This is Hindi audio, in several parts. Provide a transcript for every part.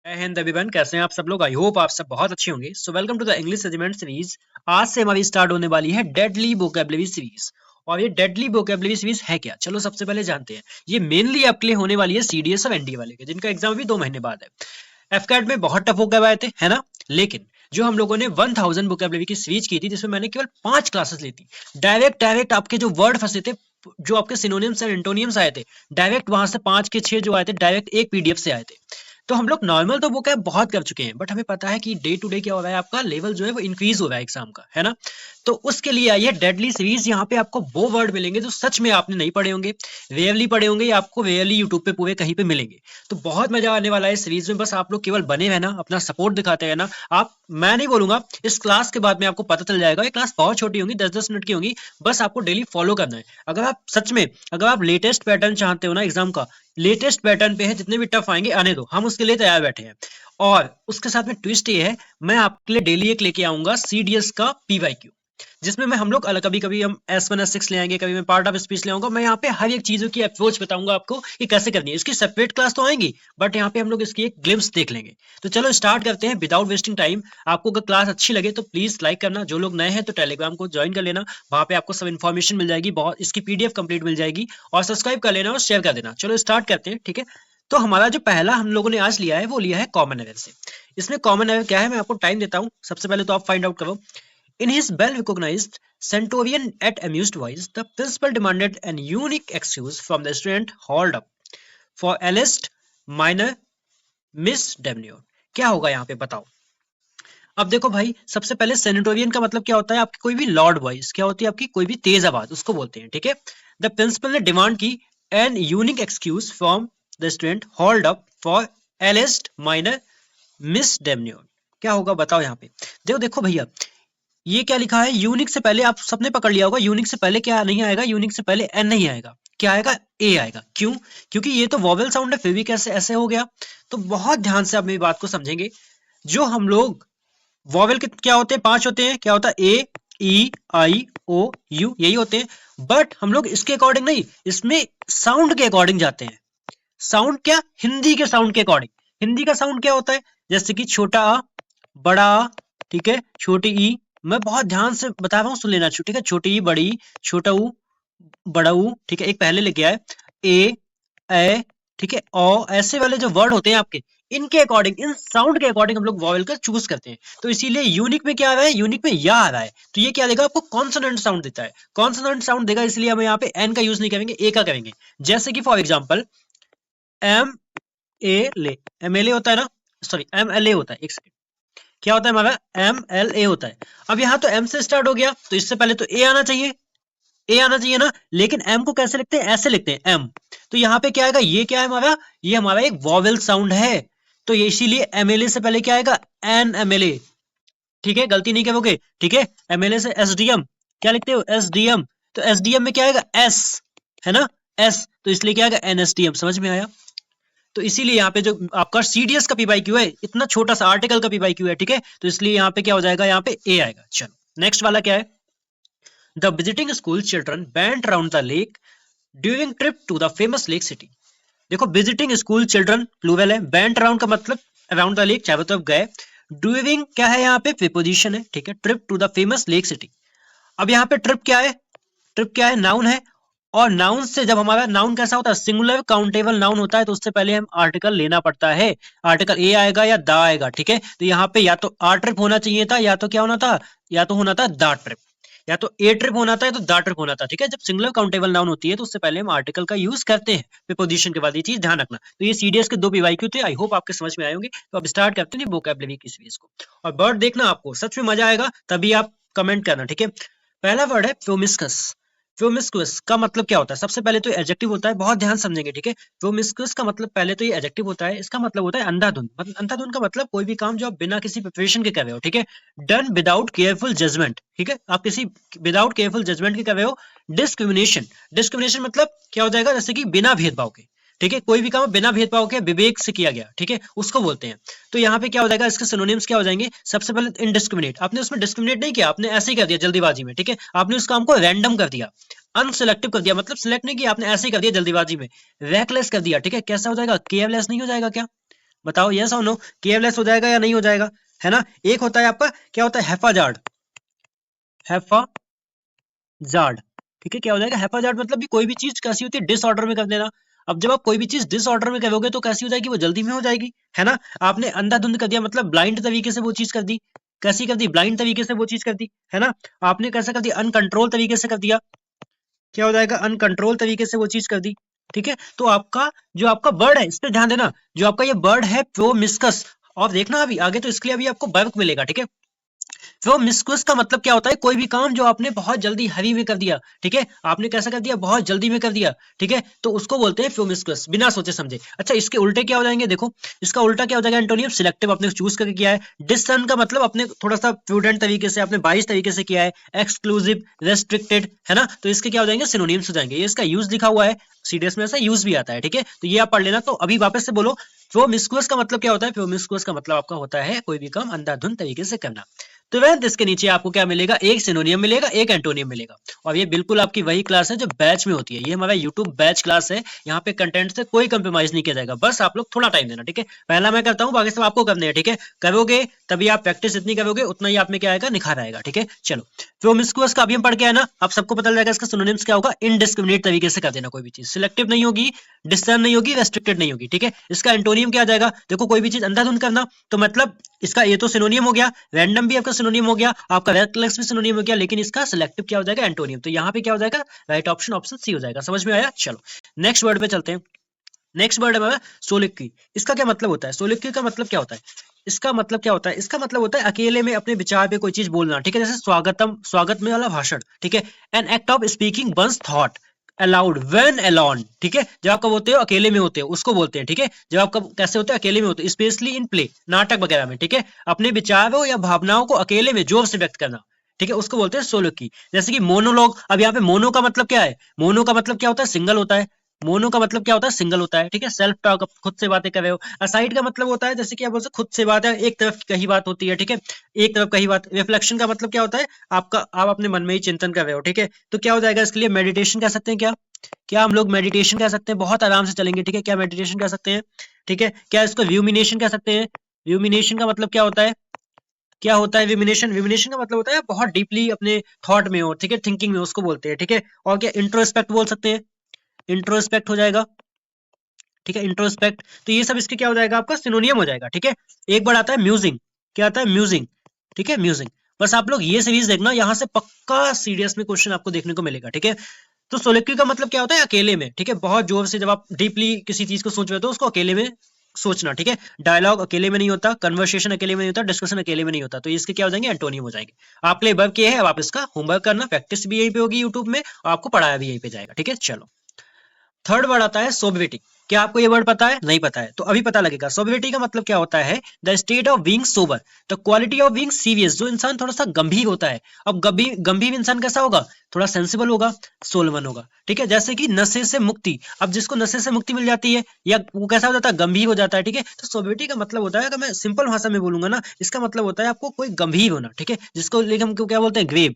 जय हिंद एवरीवन, कैसे हैं आप सब लोग। आई होप आप सब बहुत अच्छे होंगे। So welcome to the English segment series. आज से हमारी स्टार्ट होने वाली है डेडली वोकैबुलरी सीरीज। और ये डेडली वोकैबुलरी सीरीज है क्या, चलो सबसे पहले जानते हैं। ये मेनली आपके लिए होने वाली है सीडीएस और एनडीए वाले के, जिनका एग्जाम भी 2 महीने बाद है। एफकैट में बहुत टफ वोकैब आए थे, है ना। लेकिन जो हम लोगों ने 1000 वोकैबुलरी की सीरीज की थी, जिसमें मैंने केवल 5 क्लासेस ली थी। डायरेक्ट आपके जो वर्ड फंसे थे, जो आपके सिनोनिम्स एंड एंटोनियम्स आए थे, डायरेक्ट वहां से 5 के 6 जो आए थे, डायरेक्ट एक पीडीएफ से आए थे। तो हम लोग नॉर्मल तो वो क्या बहुत कर चुके हैं, बट हमें पता है कि डे टू डे क्या हो रहा है, आपका लेवल जो है वो इंक्रीज हो रहा है एग्जाम का, है ना। तो उसके लिए आई है डेडली सीरीज। यहाँ पे आपको वो वर्ड मिलेंगे जो सच में आपने नहीं पढ़े होंगे, रेयरली पढ़े होंगे, या आपको रेयरली यूट्यूब पे पूरे कहीं पे मिलेंगे। तो बहुत मजा आने वाला है सीरीज में। बस आप लोग केवल बने रहना, अपना सपोर्ट दिखाते रहना। आप, मैं नहीं बोलूंगा, इस क्लास के बाद में आपको पता चल जाएगा। ये क्लास बहुत छोटी होंगी, 10-10 मिनट की होंगी। बस आपको डेली फॉलो करना है। अगर आप सच में, अगर आप लेटेस्ट पैटर्न चाहते हो ना एग्जाम का, लेटेस्ट पैटर्न पे है, जितने भी टफ आएंगे आने दो, हम उसके लिए तैयार बैठे हैं। और उसके साथ में ट्विस्ट ये है, मैं आपके लिए डेली एक लेके आऊंगा सीडीएस का पीवाईक्यू, जिसमें मैं हम लोग अलग, कभी कभी हम S1 S6 ले आएंगे, कभी मैं पार्ट ऑफ स्पीच ले आऊंगा। मैं यहाँ पे हर एक चीजों की अप्रोच बताऊंगा आपको कि कैसे करनी है। इसकी सेपरेट क्लास तो आएंगी, बट यहाँ पे हम लोग इसकी एक ग्लिम्स देख लेंगे। तो चलो स्टार्ट करते हैं विदाउट वेस्टिंग टाइम। आपको अगर क्लास अच्छी लगे तो प्लीज लाइक करना। जो लोग नए हैं तो टेलीग्राम को ज्वाइन कर लेना, वहां पे आपको सब इन्फॉर्मेशन मिल जाएगी, बहुत इसकी पीडीएफ कंप्लीट मिल जाएगी। और सब्सक्राइब कर लेना और शेयर कर देना। चलो स्टार्ट करते हैं, ठीक है। तो हमारा जो पहला हम लोगों ने आज लिया है, वो लिया है कॉमन एरर से। इसमें कॉमन एरर क्या है, मैं आपको टाइम देता हूँ। सबसे पहले तो आप फाइंड आउट करो। In his well-recognized Centurion at amused voice, the principal demanded an unique excuse from the student hauled up for alleged minor misdemeanor. क्या होगा यहाँ पे बताओ। अब देखो भाई, सबसे पहले सेनेटोरियन का मतलब क्या होता है, आपकी कोई भी लॉर्ड वॉइस क्या होती है, आपकी कोई भी तेज आवाज, उसको बोलते हैं, ठीक है। द प्रिंसिपल ने डिमांड की an unique excuse from the student hold up for alleged minor misdemeanour. क्या होगा बताओ यहाँ पे। देखो देखो भैया, ये क्या लिखा है, यूनिक से पहले आप सबने पकड़ लिया होगा, यूनिक से पहले क्या नहीं आएगा, यूनिक से पहले एन नहीं आएगा, क्या आएगा, ए आएगा। क्यों? क्योंकि ये तो वॉवेल साउंड है, फिर भी कैसे ऐसे हो गया। तो बहुत ध्यान से आप मेरी बात को समझेंगे। जो हम लोग वॉवेल के क्या होते हैं, 5 होते हैं। क्या होता है, ए ई आई ओ यू, यही होते हैं। बट हम लोग इसके अकॉर्डिंग नहीं, इसमें साउंड के अकॉर्डिंग जाते हैं। साउंड क्या, हिंदी के साउंड के अकॉर्डिंग। हिंदी का साउंड क्या होता है, जैसे कि छोटा आ, बड़ा आ, ठीक है, छोटी ई। मैं बहुत ध्यान से बता रहा हूँ, सुन लेना, ठीक है। छोटी ई, बड़ी, छोटा ऊ, बड़ा ऊ, ठीक है। एक पहले लेके आए ए, ठीक है, ओ, ऐसे वाले जो वर्ड होते हैं आपके, इनके अकॉर्डिंग, इन साउंड के अकॉर्डिंग हम लोग वॉवेल का चूज करते हैं। तो इसीलिए यूनिक में क्या आ रहा है, यूनिक में या आ रहा है, तो ये क्या देगा आपको, कॉन्सोनेंट साउंड देता है, कॉन्सोनेंट साउंड देगा। इसलिए हम यहाँ पे एन का यूज नहीं करेंगे, ए का करेंगे। जैसे कि फॉर एग्जाम्पल एम ए ले, एम एल ए होता है ना, सॉरी एम एल ए होता है, एक सेकंड, क्या होता है हमारा, एम एल ए होता है। अब यहाँ तो एम से स्टार्ट हो गया, तो इससे पहले तो ए आना चाहिए, ए आना चाहिए ना। लेकिन एम को कैसे लिखते हैं, ऐसे लिखते हैं एम। तो यहाँ पे क्या आएगा, ये क्या है हमारा, ये हमारा एक वॉवेल साउंड है। तो ये इसीलिए एमएलए से पहले क्या आएगा, एन एमएलए, ठीक है, गलती नहीं करोगे, ठीक है। एमएलए से एसडीएम, क्या लिखते हो, एसडीएम। तो एसडीएम में क्या आएगा, एस, है ना, एस। तो इसलिए क्या आएगा, एनएसडीएम। समझ में आया। तो इसीलिए यहाँ पे जो आपका सीडीएस का पीवाईक्यू है, इतना छोटा सा आर्टिकल का पीवाईक्यू है, ठीक है। तो इसलिए यहाँ पे क्या हो जाएगा, यहाँ पे ए आएगा। चलो नेक्स्ट वाला क्या है, the visiting school children band around the lake during trip to the famous lake city. देखो, विजिटिंग स्कूल चिल्ड्रन प्लूरल है, बैंड अराउंड का मतलब अराउंड द लेक, चारों तरफ गए। ड्यूरिंग क्या है, यहाँ पे प्रीपोजिशन है, ठीक है। Trip to the famous lake city. अब यहाँ पे ट्रिप क्या है, ट्रिप क्या है, नाउन है। और नाउन से जब हमारा नाउन कैसा होता है, सिंगुलर काउंटेबल नाउन होता है, तो उससे पहले हम आर्टिकल लेना पड़ता है। आर्टिकल ए आएगा या दा आएगा, ठीक है। तो यहाँ पे या तो आ ट्रिप होना चाहिए था, या तो क्या होना था, या तो होना था दा ट्रिप, या तो ए ट्रिप होना था, या तो दा ट्रिप होना था, ठीक है। जब सिंगुलर काउंटेबल नाउन होती है, तो उससे पहले हम आर्टिकल का यूज करते हैं प्रीपोजिशन के बाद, ये चीज ध्यान रखना। तो ये सीडीएस के 2 पीवाईक्यू थे, आई होप आपके समझ में आए होंगे। तो अब स्टार्ट करते हैं वोकैबुलरी की सीरीज को। और वर्ड देखना, आपको सच में मजा आएगा, तभी आप कमेंट करना, ठीक है। पहला वर्ड है प्रोमिस्कस। प्रोमिस्कुअस का मतलब क्या होता है, सबसे पहले तो एडजेक्टिव होता है, बहुत ध्यान समझेंगे, ठीक है। प्रोमिस्कुअस का मतलब पहले तो ये एडजेक्टिव होता है, इसका मतलब होता है अंधाधुंध। मतलब अंधाधुंध का मतलब कोई भी काम जो आप बिना किसी प्रिपरेशन के कर रहे हो, ठीक है। डन विदाउट केयरफुल जजमेंट, ठीक है। आप किसी विदाउट केयरफुल जजमेंट के कर रहे हो। डिस्क्रिमिनेशन, डिस्क्रिमिनेशन मतलब क्या हो जाएगा, जैसे कि बिना भेदभाव के, ठीक है। कोई भी काम बिना भेदभाव के विवेक से किया गया, ठीक है, उसको बोलते हैं। तो यहाँ पे क्या हो जाएगा, इसके सिनोनिम्स क्या हो जाएंगे, सबसे पहले इनडिस्क्रिमिनेट। आपने उसमें डिस्क्रिमिनेट नहीं किया, आपने ऐसे ही कर दिया जल्दीबाजी में, ठीक है। आपने उस काम को रैंडम कर दिया, अनसिलेक्टिव कर दिया, मतलब सिलेक्ट नहीं किया आपने, ऐसे ही कर दिया जल्दीबाजी में। रेकलेस कर दिया, ठीक है। कैसा हो जाएगा, केयरलेस नहीं हो जाएगा क्या, बताओ यस और नो, केयरलेस हो जाएगा या नहीं हो जाएगा, है ना। एक होता है आपका क्या होता है, हैफाजार्ड, हैफाजार्ड, ठीक है, क्या हो जाएगा हैफाजार्ड, मतलब कि कोई भी चीज कैसी होती है, डिसऑर्डर में कर देना। अब जब आप कोई भी चीज डिसऑर्डर में करोगे तो कैसी हो जाएगी, वो जल्दी में हो जाएगी, है ना। आपने अंधाधुंध कर दिया, मतलब ब्लाइंड तरीके से वो चीज कर दी, कैसी कर दी, ब्लाइंड तरीके से वो चीज कर दी, है ना। आपने कैसा कर दिया, अनकंट्रोल तरीके से कर दिया, क्या हो जाएगा, अनकंट्रोल तरीके से वो चीज कर दी, ठीक है। तो आपका जो आपका वर्ड है, इस पे ध्यान देना, जो आपका ये वर्ड है प्रोमिस्कस, और देखना अभी आगे, तो इसके लिए अभी आपको वर्ब मिलेगा, ठीक है। प्रोमिस्कुअस का मतलब क्या होता है, कोई भी काम जो आपने बहुत जल्दी हरी में कर दिया, ठीक है, आपने कैसा कर दिया, बहुत जल्दी में कर दिया, ठीक है, तो उसको बोलते हैं प्रोमिस्कुअस, बिना सोचे समझे। अच्छा, इसके उल्टे क्या हो जाएंगे, देखो इसका उल्टा क्या हो जाएगा, एंटोनियम, सिलेक्टिव, आपने चूज करके किया है। डिससन का मतलब आपने थोड़ा सा प्रूडेंट तरीके से, आपने 22 तरीके से किया है। एक्सक्लूसिव, रेस्ट्रिक्टेड, है ना, तो इसके क्या हो जाएंगे, सिनोनिम्स हो जाएंगे। ये इसका यूज लिखा हुआ है, सीडीएस में ऐसा यूज भी आता है, ठीक है, तो ये आप पढ़ लेना। तो अभी वापस से बोलो, प्रोमिस्कुअस का मतलब क्या होता है, प्रोमिस्कुअस का मतलब आपका होता है कोई भी काम अंधाधुंध तरीके से करना। तो वह इसके नीचे आपको क्या मिलेगा, एक सिनोनियम मिलेगा, एक एंटोनियम मिलेगा। और ये बिल्कुल आपकी वही क्लास है जो बैच में होती है, ये हमारा यूट्यूब बैच क्लास है। यहाँ पे कंटेंट से कोई कंप्रोमाइज नहीं किया जाएगा, बस आप लोग थोड़ा टाइम देना, ठीक है। पहला मैं करता हूँ, बाकी सब आपको करने हैं, ठीक है। करोगे तभी आप प्रैक्टिस इतनी करोगे उतना ही आप में क्या आएगा, निखार आएगा, ठीक है। चलो, प्रोमिस्कुअस का अभी हम पढ़ के आए ना, अब सबको पता लग जाएगा इसका सिनोनिम्स क्या होगा। इनडिस्क्रिमिनेट तरीके से कर देना कोई भी चीज, सिलेक्टिव नहीं होगी, डिस्टर्न नहीं होगी, रेस्ट्रिक्टेड नहीं होगी, ठीक है। इसका एंटोनियम क्या आ जाएगा, देखो कोई भी चीज अंधाधुंध करना, तो मतलब इसका ये तो सिनोनियम हो गया, रैंडम भी आपका सिनोनियम हो गया, आपका रेक्टलेस भी सिनोनियम हो गया, लेकिन इसका सिलेक्टिव क्या हो जाएगा, एंटोनियम। तो यहाँ पे क्या हो जाएगा, राइट ऑप्शन ऑप्शन सी हो जाएगा। समझ में आया, चलो नेक्स्ट वर्ड पे चलते हैं। नेक्स्ट वर्ड है हमारा सोलिक्वी। इसका क्या मतलब होता है, सोलिक्वी का मतलब क्या होता है, इसका मतलब क्या होता है, इसका मतलब होता है अकेले में अपने विचार पे कोई चीज बोलना, ठीक है, जैसे स्वागतम, स्वागत में वाला भाषण, ठीक है। An act of speaking one's thought aloud when alone, ठीक है, जब आप कब होते हो, अकेले में होते हो, उसको बोलते हैं, ठीक है। जब आप कब कैसे होते हो, अकेले में होते हो, स्पेशली इन प्ले, नाटक वगैरह में, ठीक है। अपने विचारों या भावनाओं को अकेले में जोर से व्यक्त करना, ठीक है, उसको बोलते हैं सोलोकी। जैसे कि मोनोलॉग, अब यहाँ पे मोनो का मतलब क्या है, मोनो का मतलब क्या होता है, सिंगल होता है। मोनो का मतलब क्या होता है, सिंगल होता है, ठीक है। सेल्फ टॉक, खुद से बातें कर रहे हो। असाइड का मतलब होता है, जैसे कि आप बोल सकते खुद से बात है, एक तरफ कही बात होती है, ठीक है, एक तरफ कही बात। रिफ्लेक्शन का मतलब क्या होता है, आपका आप अपने मन में ही चिंतन कर रहे हो, ठीक है। तो क्या हो जाएगा, इसके लिए मेडिटेशन कह सकते हैं, क्या क्या हम लोग मेडिटेशन कह सकते हैं, बहुत आराम से चलेंगे, ठीक है, क्या मेडिटेशन कह सकते हैं, ठीक है। क्या इसको व्यूमिनेशन कह सकते हैं, व्यूमिनेशन का मतलब क्या होता है, क्या होता है विमिनेशन, विमिनेशन का मतलब होता है बहुत डीपली अपने थॉट में हो, ठीक है, थिंकिंग में, उसको बोलते हैं, ठीक है। और क्या इंट्रोस्पेक्ट बोल सकते हैं, इंट्रोस्पेक्ट हो जाएगा, ठीक है, इंट्रोस्पेक्ट। तो ये सब इसके क्या हो जाएगा, आपका सिनोनियम हो जाएगा, ठीक है। एक बार आता है म्यूजिंग, क्या आता है, म्यूजिंग, ठीक है, म्यूजिंग। बस आप लोग ये सीरीज देखना, यहाँ से पक्का सीरियस में क्वेश्चन आपको देखने को मिलेगा, ठीक है। तो सोलिक्यू का मतलब क्या होता है, अकेले में, ठीक है, बहुत जोर से जब आप डीपली किसी चीज को सोच रहे हो तो उसको अकेले में सोचना, ठीक है। डायलॉग अकेले में नहीं होता, कन्वर्सेशन अकेले में नहीं होता, डिस्कशन अकेले में नहीं होता। तो इसके क्या हो जाएंगे, एंटोनियम हो जाएंगे। आपके लिए वर्क किए है, अब आप इसका होमवर्क करना, प्रैक्टिस भी यहीं पे होगी यूट्यूब में, और आपको पढ़ाया भी यहीं पे जाएगा, ठीक है। चलो, थर्ड वर्ड आता है सोबिलिटी। क्या आपको ये वर्ड पता है, नहीं पता है, तो अभी पता लगेगा। सोबिलिटी का मतलब क्या होता है, the state of being sober, the quality of being serious, जो इंसान थोड़ा सा गंभीर होता है। अब गंभीर गंभीर इंसान कैसा होगा, थोड़ा सेंसिबल होगा, सोलमन होगा, ठीक है। जैसे कि नशे से मुक्ति, अब जिसको नशे से मुक्ति मिल जाती है, या वो कैसा हो जाता है, गंभीर हो जाता है, ठीक है। तो सोबिलिटी का मतलब होता है, अगर मैं सिंपल भाषा में बोलूंगा ना, इसका मतलब होता है आपको कोई गंभीर होना, ठीक है, जिसको लेकर हम क्या बोलते हैं, ग्रेव।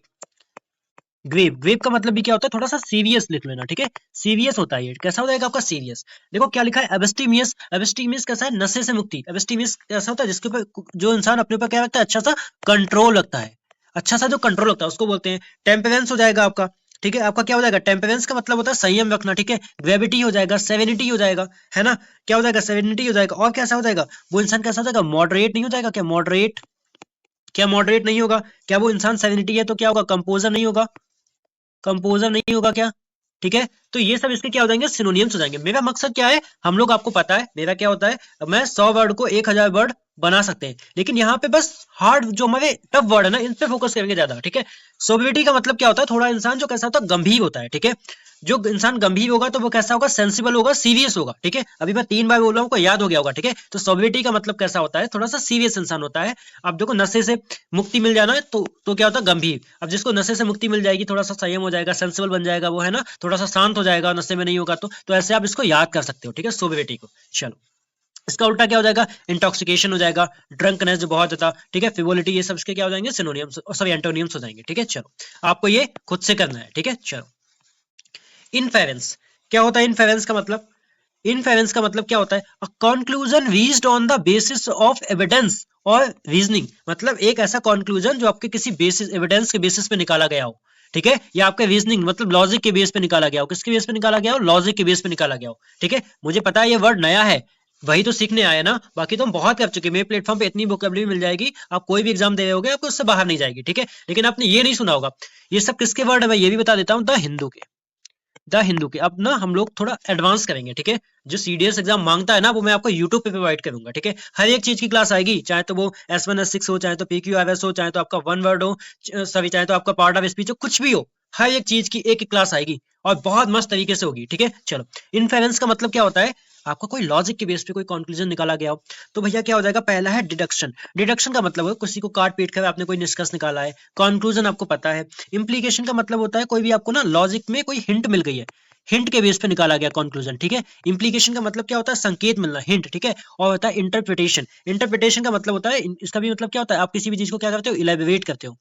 ग्रेव, ग्रेव का मतलब भी क्या होता है, थोड़ा सा सीरियस लिख लेना, ठीक है, सीरियस होता है ये। कैसा हो जाएगा आपका, सीरियस। देखो क्या लिखा है, एब्स्टीमियस, एब्स्टीमियस कैसा है, नशे से मुक्ति। एब्स्टीमियस कैसा होता है, जिसके ऊपर जो इंसान अपने ऊपर क्या रखता है, अच्छा सा कंट्रोल रखता है, अच्छा सा जो कंट्रोल रखता है उसको बोलते हैं। टेम्परेंस हो जाएगा आपका, ठीक है, आपका क्या हो जाएगा, टेम्परेंस का मतलब होता है संयम रखना, ठीक है। ग्रेविटी हो जाएगा, सेवेनिटी हो जाएगा, है ना, क्या हो जाएगा, सेवेनिटी हो जाएगा। और कैसा हो जाएगा, वो इंसान कैसा हो जाएगा, मॉडरेट नहीं हो जाएगा, क्या मॉडरेट, क्या मॉडरेट नहीं होगा, क्या वो इंसान सेवेनिटी है तो क्या होगा, कंपोजर नहीं होगा, कंपोजर नहीं होगा क्या, ठीक है। तो ये सब इसके क्या हो जाएंगे, सिनोनियम्स हो जाएंगे। मेरा मकसद क्या है, हम लोग आपको पता है मेरा क्या होता है, मैं 100 वर्ड को 1000 वर्ड बना सकते हैं, लेकिन यहाँ पे बस हार्ड जो हमारे टफ वर्ड है ना, इन पे फोकस करेंगे ज्यादा, ठीक है। सोबिलिटी का मतलब क्या होता है, थोड़ा इंसान जो कैसा होता है, गंभीर होता है, ठीक है। जो इंसान गंभीर होगा तो वो कैसा होगा, सेंसिबल होगा, सीरियस होगा, ठीक है। अभी मैं 3 बार बोल रहा हूँ, को याद हो गया होगा, ठीक है। तो सोबिलिटी का मतलब कैसा होता है, थोड़ा सा सीरियस इंसान होता है। अब देखो नशे से मुक्ति मिल जाना है तो क्या होता है, गंभीर। अब जिसको नशे से मुक्ति मिल जाएगी, थोड़ा सा संयम हो जाएगा, सेंसिबल बन जाएगा वो, है ना, थोड़ा सा शांत हो जाएगा, नशे में नहीं होगा तो ऐसे आप इसको याद कर सकते हो, ठीक है, सोबिलिटी को। चलो, इसका उल्टा क्या हो जाएगा, इंटॉक्सिकेशन हो जाएगा, ड्रंकनेस जो बहुत ज्यादा, ठीक है, फिबोलिटी, ये सब इसके क्या हो जाएंगे, सिनोनियम्स, सॉरी एंटोनियम्स हो जाएंगे, ठीक है। चलो, आपको ये खुद से करना है, ठीक है। चलो, इनफेरेंस, क्या होता है इनफेरेंस का मतलब, इनफेरेंस का मतलब क्या होता है? A conclusion reached on the basis of evidence और रीजनिंग, मतलब एक ऐसा कंक्लूजन जो आपके किसी बेसिस एविडेंस के बेसिस पे निकाला गया हो, ठीक है, या आपका रीजनिंग मतलब लॉजिक के बेस पे निकाला गया हो। किसके बेस पे निकाला गया हो? लॉजिक के बेस पे निकाला गया हो, ठीक है। मुझे पता है ये वर्ड नया है, वही तो सीखने आया ना, बाकी तो हम बहुत कर चुके हैं। मेरे प्लेटफॉर्म पे इतनी वोकैबुलरी मिल जाएगी, आप कोई भी एग्जाम दे रहे होगे आपको उससे बाहर नहीं जाएगी, ठीक है। लेकिन आपने ये नहीं सुना होगा, ये सब किसके वर्ड है मैं ये भी बता देता हूँ, द हिंदू के। द हिंदू के। अब ना हम लोग थोड़ा एडवांस करेंगे, ठीक है। जो सीडीएस एग्जाम मांगता है ना वो मैं आपको यूट्यूब पे प्रोवाइड करूंगा, ठीक है। हर एक चीज की क्लास आएगी, चाहे तो वो S1 S6 हो, चाहे तो PQRS हो, चाहे तो आपका वन वर्ड हो, सॉरी चाहे तो आपका पार्ट ऑफ स्पीच हो, कुछ भी हो, हर एक चीज की एक क्लास आएगी और बहुत मस्त तरीके से होगी, ठीक है। चलो, इनफेरेंस का मतलब क्या होता है? आपका कोई लॉजिक के बेस पे कोई कंक्लूजन निकाला गया हो, तो भैया क्या हो जाएगा? पहला है डिडक्शन। डिडक्शन का मतलब है किसी को काट पीट कर आपने कोई निष्कर्ष निकाला है, कंक्लूजन आपको पता है। इम्प्लीकेशन का मतलब होता है कोई भी आपको ना लॉजिक में कोई हिंट मिल गई है, हिंट के बेस पे निकाला गया कंक्लूजन, ठीक है। इम्प्लीकेशन का मतलब क्या होता है? संकेत मिलना, हिंट, ठीक है। और होता है इंटरप्रिटेशन। इंटरप्रिटेशन का मतलब होता है इसका भी मतलब क्या होता है? आप किसी भी चीज को क्या करते हो? इलेबोरेट करते हो।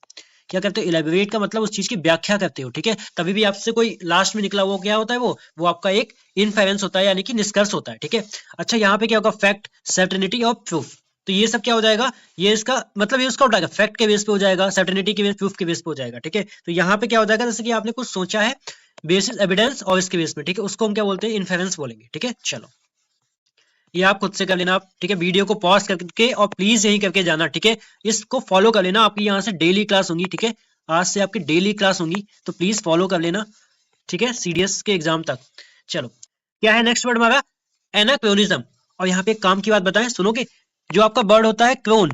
क्या करते हो? इलेबोरेट का मतलब उस चीज की व्याख्या करते हो, ठीक है। तभी भी आपसे कोई लास्ट में निकला वो क्या होता है? वो आपका एक इनफेरेंस होता है, यानी कि निष्कर्ष होता है, ठीक है। अच्छा, यहाँ पे क्या होगा? फैक्ट, सर्टेनिटी और प्रूफ। तो ये सब क्या हो जाएगा? ये इसका मतलब ये उसका उठाएगा, फैक्ट के बेस पे हो जाएगा, सर्टेनिटी के बेस, प्रूफ के बेस पे हो जाएगा, ठीक है। तो यहाँ पे क्या हो जाएगा? जैसे कि आपने कुछ सोचा है बेसिस एविडेंस और इसके बेस में, ठीक है, उसको हम क्या बोलते हैं? इनफेरेंस बोलेंगे, ठीक है। चलो, ये आप खुद से कर लेना, आप ठीक है, वीडियो को पॉज करके और प्लीज यही करके जाना, ठीक है। इसको फॉलो कर लेना, आपकी यहाँ से डेली क्लास होंगी, ठीक है। आज से आपकी डेली क्लास होंगी, तो प्लीज फॉलो कर लेना, ठीक है, सीडीएस के एग्जाम तक। चलो, क्या है नेक्स्ट वर्ड हमारा? एनाक्रोनिज्म। और यहाँ पे एक काम की बात बताएं, सुनोगे? जो आपका वर्ड होता है क्रोन,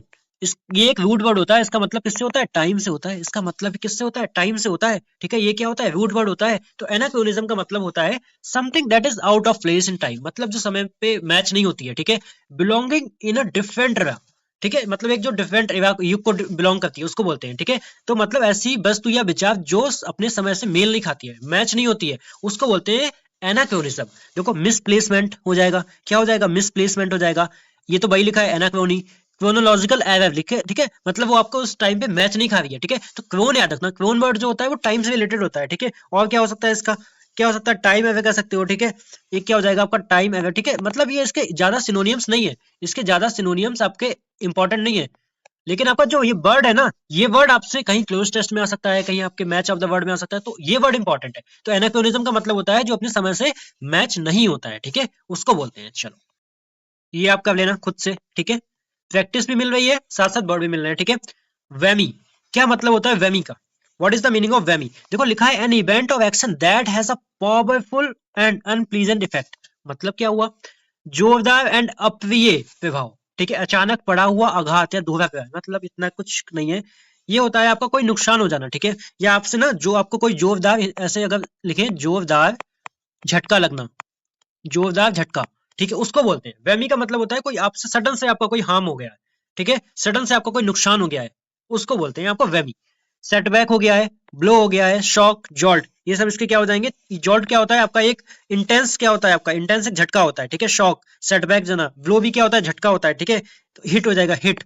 ये एक रूट वर्ड होता है, इसका मतलब किससे होता है? टाइम से होता है। इसका मतलब किससे होता है? टाइम से होता है, ठीक है। ये क्या होता है? रूट वर्ड होता है। तो एनाक्रोनिज्म का मतलब होता है something that is out of place in time, मतलब जो समय पे मैच नहीं होती है, ठीक है। Belonging in a different era, ठीक है, मतलब एक जो डिफरेंट युग को बिलोंग करती है उसको बोलते हैं, ठीक है। तो मतलब ऐसी वस्तु या विचार जो अपने समय से मेल नहीं खाती है, मैच नहीं होती है, उसको बोलते हैं एनाक्रोनिज्म। देखो, मिसप्लेसमेंट हो जाएगा, क्या हो जाएगा? मिसप्लेसमेंट हो जाएगा। ये तो वही लिखा है एनाक्रोनी, क्रोनोलॉजिकल एरर लिखे, ठीक है, मतलब वो आपको उस टाइम पे मैच नहीं खा रही है, ठीक है। तो क्रोन याद रखना, क्रोन वर्ड जो होता है वो टाइम से रिलेटेड होता है, ठीक है। और क्या हो सकता है इसका? क्या हो सकता है? टाइम एरर कह सकते हो, ठीक है। ये क्या हो जाएगा आपका? टाइम एरर, ठीक है। मतलब ये इसके ज्यादा सिनोनियम्स नहीं है, इसके ज्यादा सिनोनियम्स आपके इंपॉर्टेंट नहीं है। लेकिन आपका जो ये वर्ड है ना, ये वर्ड आपसे कहीं क्लोज टेस्ट में आ सकता है, कहीं आपके मैच ऑफ द वर्ड में आ सकता है, तो ये वर्ड इंपॉर्टेंट है। तो एनाक्रोनिज्म का मतलब होता है जो अपने समय से मैच नहीं होता है, ठीक है, उसको बोलते हैं। चलो, ये आप कर लेना खुद से, ठीक है। प्रैक्टिस भी मिल रही है, साथ साथ वर्ड भी मिल रहे हैं, ठीक है। वेमी, क्या मतलब होता है वेमी का? What is the meaning of whammy? देखो, लिखा है an event of action that has a powerful and unpleasant effect. मतलब क्या हुआ? जोरदार एंड अप्रिय प्रभाव, ठीक है, अचानक पड़ा हुआ आघात या दोहरा प्रहार, मतलब इतना कुछ नहीं है। ये होता है आपका कोई नुकसान हो जाना, ठीक है, या आपसे ना जो आपको कोई जोरदार, ऐसे अगर लिखे जोरदार झटका लगना, जोरदार झटका, ठीक है, उसको बोलते हैं। वेमी का मतलब होता है कोई आपसे सडन से आपका कोई हार्म हो गया है, ठीक है, सडन से आपका कोई नुकसान हो गया है, उसको बोलते हैं आपको वेमी। सेटबैक हो गया है, ब्लो हो गया है, शॉक, जॉल्ट, ये सब इसके क्या हो जाएंगे? जॉल्ट क्या होता है आपका? एक इंटेंस, क्या होता है आपका? इंटेंस एक झटका होता है, ठीक है। शॉक, सेटबैक जना, ब्लो भी क्या होता है? झटका होता है, ठीक है। तो हिट हो जाएगा, हिट।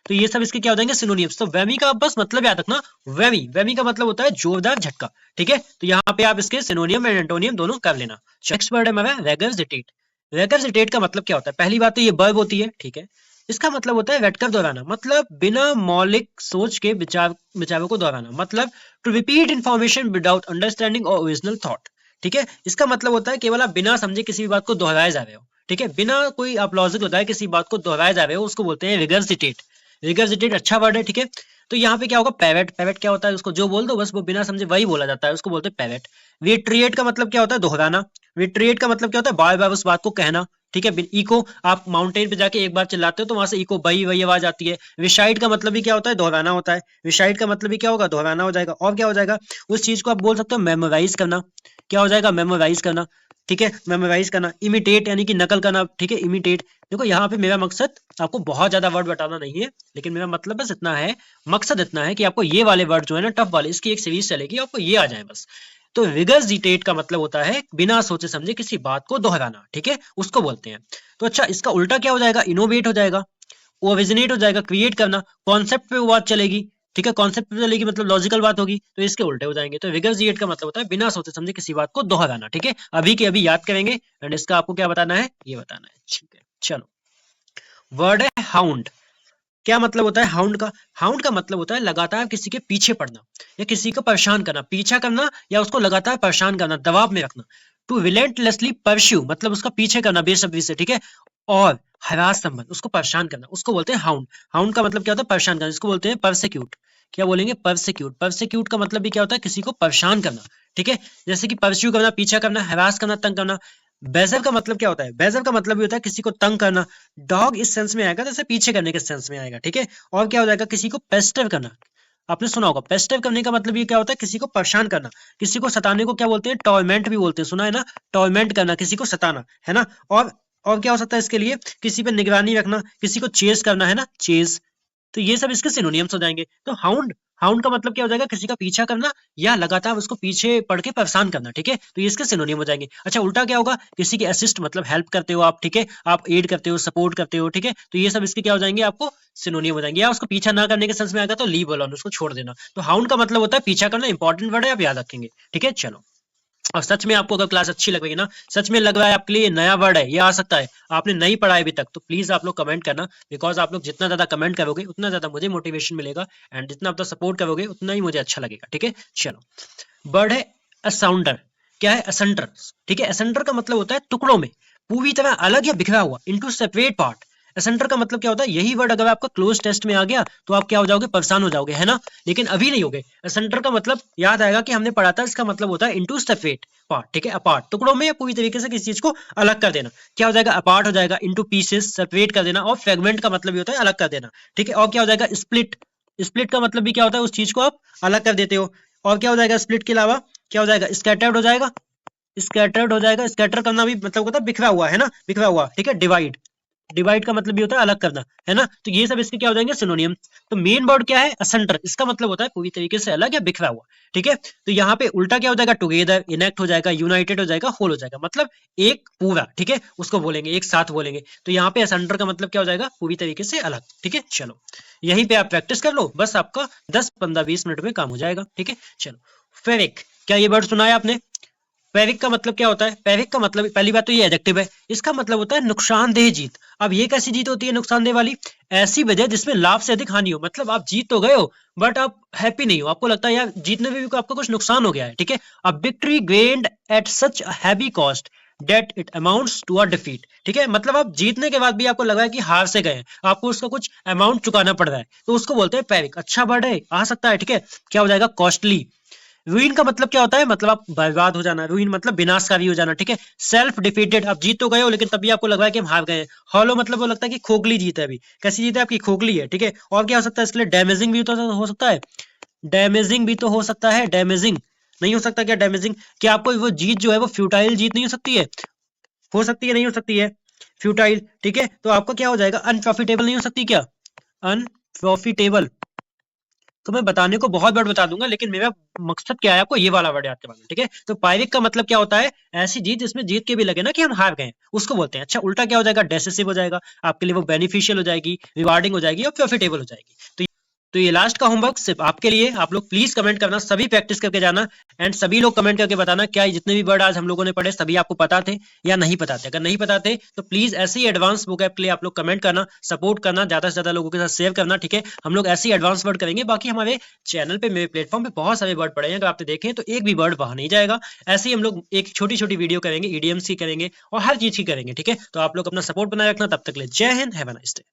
तो ये सब इसके क्या हो जाएंगे? सिनोनिम्स। तो वेमी का आप बस मतलब याद रखना, वेमी, वेमी का मतलब होता है जोरदार झटका, ठीक है। तो यहाँ पे आप इसके सिनोनियम एंड एंटोनियम दोनों कर लेना। नेक्स्ट वर्ड है हमारा रेगर्जिटेट। रेगर्जिटेट का मतलब क्या होता है? पहली बात तो ये वर्ब होती है, ठीक है। इसका मतलब होता है रटकर दोहराना, मतलब बिना मौलिक सोच के विचारों को दोहराना, मतलब to repeat information without understanding और ओरिजिनल थॉट, ठीक है। इसका मतलब होता है केवल आप बिना समझे किसी भी बात को दोहराए जा रहे हो, ठीक है, बिना कोई आप लॉजिक लगाए किसी बात को दोहराए जा रहे हो, उसको बोलते हैं रिगर्जिटेट। रिगर्जिटेट अच्छा वर्ड है, ठीक है। तो यहाँ पे क्या होगा? पैवेट, पैवेट क्या होता है? उसको जो बोल दो बस वो बिना समझे वही बोला जाता है, उसको बोलते हैं पैवेट। रिट्रिएट का मतलब क्या होता है? दोहराना। रिट्रिएट का मतलब क्या होता है? बार बार उस बात को कहना, ठीक है। इको, आप माउंटेन पे जाके एक बार चिल्लाते हो तो वहां से इको, वही वही आवाज आती है। रिसाइट का मतलब भी क्या होता है? दोहराना होता है। रिसाइट का मतलब भी क्या होगा? दोहराना हो जाएगा। और क्या हो जाएगा? उस चीज को आप बोल सकते हो मेमोराइज करना। क्या हो जाएगा? मेमोराइज करना, ठीक है, मेमोराइज करना। इमिटेट यानी कि नकल करना, ठीक है, इमिटेट। देखो, यहाँ पे मेरा मकसद आपको बहुत ज्यादा वर्ड बताना नहीं है, लेकिन मेरा मतलब बस इतना है, मकसद इतना है कि आपको ये वाले वर्ड जो है ना टफ वाले, इसकी एक सीरीज चलेगी, आपको ये आ जाए बस। तो रिगर्जिटेट का मतलब होता है बिना सोचे समझे किसी बात को दोहराना, ठीक है, उसको बोलते हैं। तो अच्छा, इसका उल्टा क्या हो जाएगा? इनोवेट हो जाएगा, ओरिजिनेट हो जाएगा, क्रिएट करना, कॉन्सेप्ट पे वो बात चलेगी, ठीक है, कॉन्सेप्ट पे चलेगी मतलब लॉजिकल बात होगी, तो इसके उल्टे हो जाएंगे। तो रिगर्जिएट का मतलब होता है बिना सोचे समझे किसी बात को दोहराना। ठीक है, अभी के अभी याद करेंगे एंड इसका आपको क्या बताना है, ये बताना है। ठीक है, चलो वर्ड है हाउंड। क्या मतलब होता है हाउंड का? हाउंड का मतलब होता है लगातार किसी के पीछे पड़ना या किसी को परेशान करना, पीछा करना या उसको लगातार परेशान करना, दबाव में रखना। टू रिलेंटलेसली परस्यू मतलब उसका पीछे करना बेसब्री से। ठीक है, और हरास संबंध, उसको परेशान करना, उसको बोलते हैं हाउंड। हाउंड का मतलब क्या होता है? परेशान करना, इसको बोलते हैं परसिक्यूट। क्या बोलेंगे? परसिक्यूट। परसिक्यूट का मतलब भी क्या होता है? किसी को परेशान करना। ठीक है, जैसे कि परस्यू करना, पीछा करना, हरास करना, तंग करना। बेजर का मतलब क्या होता है? बेजर का मतलब भी होता है किसी को तंग करना। डॉग इस सेंस में आएगा, जैसे पीछे करने के सेंस में आएगा। ठीक है, और क्या हो जाएगा? किसी को पेस्टर करना। आपने सुना होगा पेस्टर करने का मतलब ये क्या होता है? किसी को परेशान करना, किसी को सताने को क्या बोलते हैं? टॉर्मेंट भी बोलते हैं, सुना है ना? टॉर्मेंट करना, किसी को सताना, है ना? और क्या हो सकता है इसके लिए? किसी पे निगरानी रखना, किसी को चेस करना, है ना? चेस। तो ये सब इसके सिनोनिम्स हो जाएंगे। तो हाउंड, हाउंड का मतलब क्या हो जाएगा? किसी का पीछा करना या लगातार उसको पीछे पड़ के परेशान करना। ठीक है, तो ये इसके सिनोनिम हो जाएंगे। अच्छा, उल्टा क्या होगा? किसी की असिस्ट मतलब हेल्प करते हो आप। ठीक है, आप एड करते हो, सपोर्ट करते हो। ठीक है, तो ये सब इसके क्या हो जाएंगे? आपको सिनोनिम हो जाएंगे। या उसको पीछा ना करने के सेंस में आएगा तो लीव अलोन, उसको छोड़ देना। तो हाउंड का मतलब होता है पीछा करना। इंपॉर्टेंट वर्ड है, आप याद रखेंगे। ठीक है, चलो। और सच में आपको अगर क्लास अच्छी लग रही है ना, सच में लग रहा है आपके लिए नया वर्ड है, ये आ सकता है, आपने नहीं पढ़ा है अभी तक, तो प्लीज आप लोग कमेंट करना। बिकॉज आप लोग जितना ज्यादा कमेंट करोगे उतना ज्यादा मुझे मोटिवेशन मिलेगा एंड जितना आप सपोर्ट करोगे उतना ही मुझे अच्छा लगेगा। ठीक है, चलो। वर्ड है असाउंडर। क्या है? असेंटर। ठीक है, असेंटर का मतलब होता है टुकड़ों में, पूरी तरह अलग या बिखरा हुआ, इनटू सेपरेट पार्ट। असेंटर का मतलब क्या होता है? यही वर्ड अगर आपका क्लोज टेस्ट में आ गया तो आप क्या हो जाओगे? परेशान हो जाओगे, है ना? लेकिन अभी नहीं होगे। असेंटर का मतलब याद आएगा कि हमने पढ़ा था, इसका मतलब होता है इनटू सेपरेट पार्ट। ठीक है, अपार्ट, टुकड़ों में या पूरी तरीके से किसी चीज को अलग कर देना। क्या हो जाएगा? अपार्ट हो जाएगा, इनटू पीसेस, सेपरेट कर देना। और फ्रेगमेंट का मतलब भी होता है अलग कर देना। ठीक है, और क्या हो जाएगा? स्प्लिट। स्प्लिट का मतलब भी क्या होता है? उस चीज को आप अलग कर देते हो। और क्या हो जाएगा? स्प्लिट के अलावा क्या हो जाएगा? स्कैटर्ड हो जाएगा। स्कैटर्ड हो जाएगा, स्कैटर करना भी मतलब होता है बिखरा हुआ, है ना? बिखरा हुआ। ठीक है, डिवाइड। डिवाइड का मतलब भी होता है अलग करना, है ना? तो ये सब इसके क्या हो जाएंगे? सिनोनियम। तो मेन वर्ड क्या है? असेंटर। इसका मतलब होता है पूरी तरीके से अलग या बिखरा हुआ। ठीक है, तो यहाँ पे उल्टा क्या हो जाएगा? टुगेदर, इनेक्ट हो जाएगा, यूनाइटेड हो जाएगा, होल हो जाएगा, मतलब एक पूरा। ठीक है, उसको बोलेंगे, एक साथ बोलेंगे। तो यहाँ पे असेंटर का मतलब क्या हो जाएगा? पूरी तरीके से अलग। ठीक है, चलो यहीं पे आप प्रैक्टिस कर लो, बस आपका 10 15 20 मिनट में काम हो जाएगा। ठीक है, चलो। फेविक, क्या ये वर्ड सुना है आपने? पैविक का मतलब क्या होता है? पैविक का मतलब पहली बात तो ये एडजेक्टिव है, इसका मतलब होता है नुकसानदेह जीत। अब ये कैसी जीत होती है नुकसानदेह वाली? ऐसी वजह जिसमें लाभ से अधिक हानि हो। मतलब आप जीत तो गए हो बट आप हैप्पी नहीं हो, आपको लगता है यार जीतने में भी आपको कुछ नुकसान हो गया है। ठीक है, a victory gained at such heavy cost that it amounts to a defeat. ठीक है, मतलब आप जीतने के बाद भी आपको लगा है कि हार से गए, आपको उसका कुछ अमाउंट चुकाना पड़ रहा है, तो उसको बोलते हैं पैविक। अच्छा वर्ड है, आ सकता है। ठीक है, क्या हो जाएगा? कॉस्टली। रूइन का मतलब क्या होता है? मतलब आप बर्बाद हो जाना, रूइन मतलब विनाशकारी हो जाना। ठीक है, सेल्फ डिफीटेड, आप जीत तो गए हो लेकिन तभी आपको लग रहा है कि हम हार गए हैं। हॉलो मतलब वो लगता है कि खोखली जीत है, अभी कैसी जीत है आपकी? खोखली है। ठीक है, और क्या हो सकता है इसके लिए? डैमेजिंग भी तो हो सकता है। डैमेजिंग भी तो हो सकता है। डैमेजिंग नहीं हो सकता क्या? डैमेजिंग, क्या आपको वो जीत जो है वो फ्यूटाइल जीत नहीं हो सकती है? हो सकती है, नहीं हो सकती है? फ्यूटाइल। ठीक है, तो आपका क्या हो जाएगा? अनप्रॉफिटेबल नहीं हो सकती क्या? अनप्रॉफिटेबल। तो मैं बताने को बहुत वर्ड बता दूंगा लेकिन मेरा मकसद क्या है? आपको ये वाला वर्ड याद करवाना। ठीक है, तो पायरिक का मतलब क्या होता है? ऐसी जीत जिसमें जीत के भी लगे ना कि हम हार गए, उसको बोलते हैं। अच्छा, उल्टा क्या हो जाएगा? डेसिसिव हो जाएगा, आपके लिए वो बेनिफिशियल हो जाएगी, रिवार्डिंग हो जाएगी और प्रॉफिटेबल हो जाएगी। तो ये लास्ट का होमवर्क सिर्फ आपके लिए। आप लोग प्लीज कमेंट करना, सभी प्रैक्टिस करके जाना एंड सभी लोग कमेंट करके बताना क्या जितने भी वर्ड आज हम लोगों ने पढ़े सभी आपको पता थे या नहीं पता थे। अगर नहीं पता थे तो प्लीज ऐसे ही एडवांस वोकैब के लिए आप लोग कमेंट करना, सपोर्ट करना, ज्यादा से ज्यादा लोगों के साथ शेयर करना। ठीक है, हम लोग ऐसे ही एडवांस वर्ड करेंगे। बाकी हमारे चैनल पे, मेरे प्लेटफॉर्म पे बहुत सारे वर्ड पड़े हैं, अगर आपने देखे तो एक भी वर्ड वहां नहीं जाएगा। ऐसे ही हम लोग एक छोटी छोटी वीडियो करेंगे, ईडीएम्स की करेंगे और हर चीज की करेंगे। ठीक है, तो आप लोग अपना सपोर्ट बनाए रखना। तब तक ले जय Hind, have a nice day.